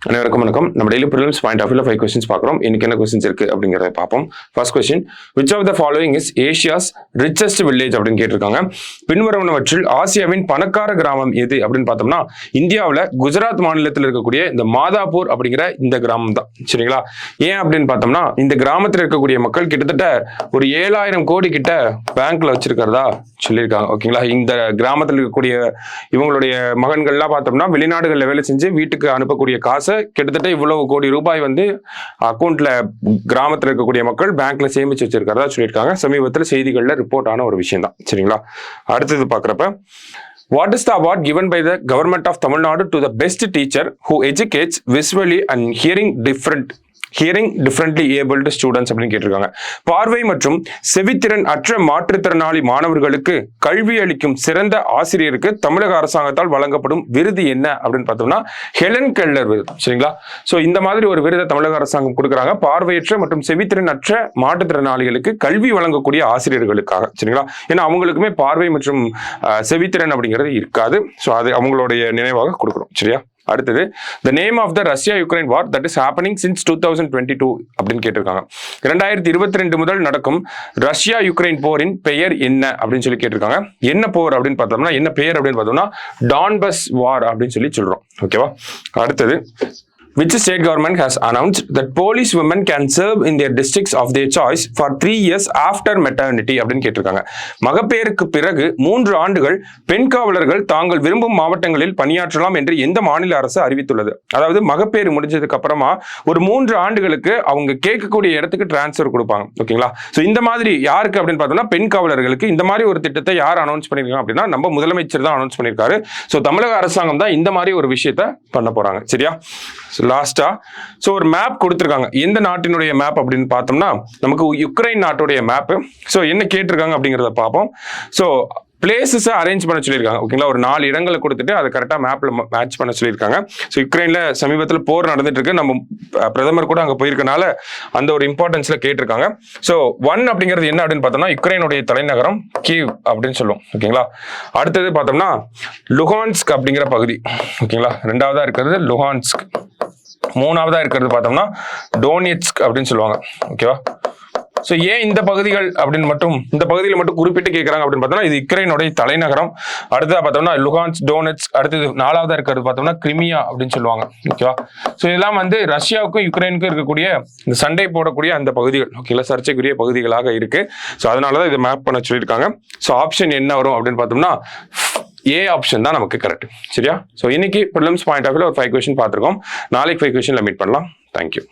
அனைவருக்கும் வணக்கம். நம்ம டெய்லி ப்ரிலிம்ஸ் பாயிண்ட் ஆஃப் வியூல 5 கொஸ்டின்ஸ் பார்க்குறோம். இன்னைக்கு என்ன கொஸ்டின்ஸ் இருக்கு அப்படிங்கிறத பார்ப்போம். First question, which of the following is Asia's richest village அப்படின்னு கேட்டிருக்காங்க. பின்வருவனவற்றில் ஆசியாவின் பணக்கார கிராமம் எது அப்படின்னு பார்த்தோம்னா இந்தியாவில் குஜராத் மாநிலத்தில் இருக்கக்கூடிய இந்த மாதாப்பூர் அப்படிங்கிற இந்த கிராமம் தான். சரிங்களா? ஏன் அப்படின்னு பார்த்தோம்னா இந்த கிராமத்தில் இருக்கக்கூடிய மக்கள் கிட்டத்தட்ட ஒரு 7,000 கோடி கிட்ட பேங்க்ல வச்சிருக்கிறதா சொல்லியிருக்காங்க. ஓகேங்களா? இந்த கிராமத்தில் இருக்கக்கூடிய இவங்களுடைய மகன்கள்லாம் பார்த்தோம்னா வெளிநாடுகளில் வேலை செஞ்சு வீட்டுக்கு அனுப்பக்கூடிய காசு கிட்டத்தட்ட இவ்வளவு கோடி ரூபாய் வந்து அக்கௌண்ட்ல கிராமத்தில் இருக்கக்கூடிய மக்கள் பேங்க்ல சேமிச்சு வச்சிருக்கிறதா சொல்லியிருக்காங்க. சமீபத்தில் செய்திகள்ல ரிப்போர்ட் ஆன ஒரு விஷயம் தான். சரிங்களா? அடுத்தது பாக்குறப்ப, what is the award given by the government of Tamil Nadu to the best teacher who educates visually and hearing differently abled students அப்படின்னு கேட்டிருக்காங்க. பார்வை மற்றும் செவித்திறன் அற்ற மாற்றுத்திறனாளி மாணவர்களுக்கு கல்வி அளிக்கும் சிறந்த ஆசிரியருக்கு தமிழக அரசாங்கத்தால் வழங்கப்படும் விருது என்ன அப்படின்னு பார்த்தோம்னா ஹெலன் கெல்லர் விருது. சரிங்களா? சோ இந்த மாதிரி ஒரு விருதை தமிழக அரசாங்கம் கொடுக்குறாங்க பார்வையற்ற மற்றும் செவித்திறன் அற்ற மாற்றுத்திறனாளிகளுக்கு கல்வி வழங்கக்கூடிய ஆசிரியர்களுக்காக. சரிங்களா? ஏன்னா அவங்களுக்குமே பார்வை மற்றும் செவித்திறன் அப்படிங்கிறது இருக்காது. ஸோ அது அவங்களுடைய நினைவாக கொடுக்குறோம். சரியா? அடுத்தது, the name of the Russia-Ukraine war that is happening since 2022 அப்படின்னு கேட்டிருக்காங்க. 2022 முதல் நடக்கும் ரஷ்யா யுக்ரைன் போரின் பெயர் என்ன அப்படின்னு சொல்லி கேட்டிருக்காங்க. என்ன போர் அப்படின்னு பார்த்தோம்னா என்ன பெயர் அப்படின்னு பார்த்தோம்னா டான்பஸ் வார் அப்படின்னு சொல்லி சொல்றோம். ஓகேவா? அடுத்தது, which state government has announced that police women can serve in their districts of their choice for 3 years after maternity அப்படின்னு கேட்டிருக்காங்க. மகப்பேறுக்கு பிறகு 3 ஆண்டுகள் பெண் காவலர்கள் தாங்கள் விரும்பும் மாவட்டங்களில் பணியாற்றலாம் என்று எந்த மாநில அரசு அறிவித்துள்ளது? அதாவது மகப்பேறு முடிஞ்சதுக்கு அப்புறமா ஒரு 3 ஆண்டுகளுக்கு அவங்க கேட்கக்கூடிய இடத்துக்கு டிரான்ஸ்ஃபர் கொடுப்பாங்க. ஓகேங்களா? ஸோ இந்த மாதிரி யாருக்கு அப்படின்னு பார்த்தோம்னா பெண் காவலர்களுக்கு இந்த மாதிரி ஒரு திட்டத்தை யார் அனௌன்ஸ் பண்ணிருக்காங்க அப்படின்னா நம்ம முதலமைச்சர் தான் அனௌன்ஸ் பண்ணியிருக்காரு. ஸோ தமிழக அரசாங்கம் தான் இந்த மாதிரி ஒரு விஷயத்த பண்ண போறாங்க. சரியா? லாஸ்டா சோ ஒரு மேப் கொடுத்திருக்காங்க. எந்த நாட்டினுடைய மேப் அப்படின்னு பார்த்தோம்னா நமக்கு யுக்ரைன் நாட்டுடைய மேப். சோ என்ன கேட்டிருக்காங்க அப்படிங்கறத பார்ப்போம். சோ பிளேசஸ் அரேஞ்ச் பண்ண சொல்லியிருக்காங்க. ஓகேங்களா? ஒரு 4 இடங்களை கொடுத்துட்டு அதை கரெக்டா மேப்ல மேட்ச் பண்ண சொல்லியிருக்காங்க. ஸோ யுக்ரைன்ல சமீபத்தில் போர் நடந்துட்டு இருக்கு. நம்ம பிரதமர் கூட அங்க போயிருக்கனால அந்த ஒரு இம்பார்ட்டன்ஸ்ல கேட்டிருக்காங்க. ஸோ 1 அப்படிங்கிறது என்ன அப்படின்னு பார்த்தோம்னா யுக்ரைனுடைய தலைநகரம் கீவ் அப்படின்னு சொல்லுவோம். ஓகேங்களா? அடுத்தது பார்த்தோம்னா லுஹான்ஸ்க் அப்படிங்கிற பகுதி. ஓகேங்களா? 2வதா இருக்கிறது லுஹான்ஸ்க். 3வதா இருக்கிறது பார்த்தோம்னா டோனியட்ஸ்க் அப்படின்னு சொல்லுவாங்க. ஓகேவா? சோ ஏன் இந்த பகுதிகள் அப்படின்னு மட்டும் இந்த பகுதியில மட்டும் குறிப்பிட்டு கேட்கறாங்க அப்படின்னு பார்த்தோம்னா இது யுக்ரைனுடைய தலைநகரம். அடுத்ததா பார்த்தோம்னா லுஹான்ஸ்க், டோனெட்ஸ்க். அடுத்தது 4வதா இருக்கிறது பார்த்தோம்னா கிரிமியா அப்படின்னு சொல்லுவாங்க. ஓகேவா? சோ இதெல்லாம் வந்து ரஷ்யாவுக்கும் யுக்ரைனுக்கும் இருக்கக்கூடிய இந்த சண்டை போடக்கூடிய அந்த பகுதிகள். ஓகேங்களா? சர்ச்சைக்குரிய பகுதிகளாக இருக்கு. சோ அதனாலதான் இதை மேப் பண்ண சொல்லியிருக்காங்க. சோ ஆப்ஷன் என்ன வரும் அப்படின்னு பார்த்தோம்னா ஏ ஆப்ஷன் தான் நமக்கு கரெக்ட். சரியா? சோ இன்னைக்கு ப்ரிலிம்ஸ் பாயிண்ட் ஆஃப் வியூல ஒரு 5 கொஸ்டின் பார்த்திருக்கோம். நாளைக்கு 5 கொஸ்டின்ல மீட் பண்ணலாம். தேங்க்யூ.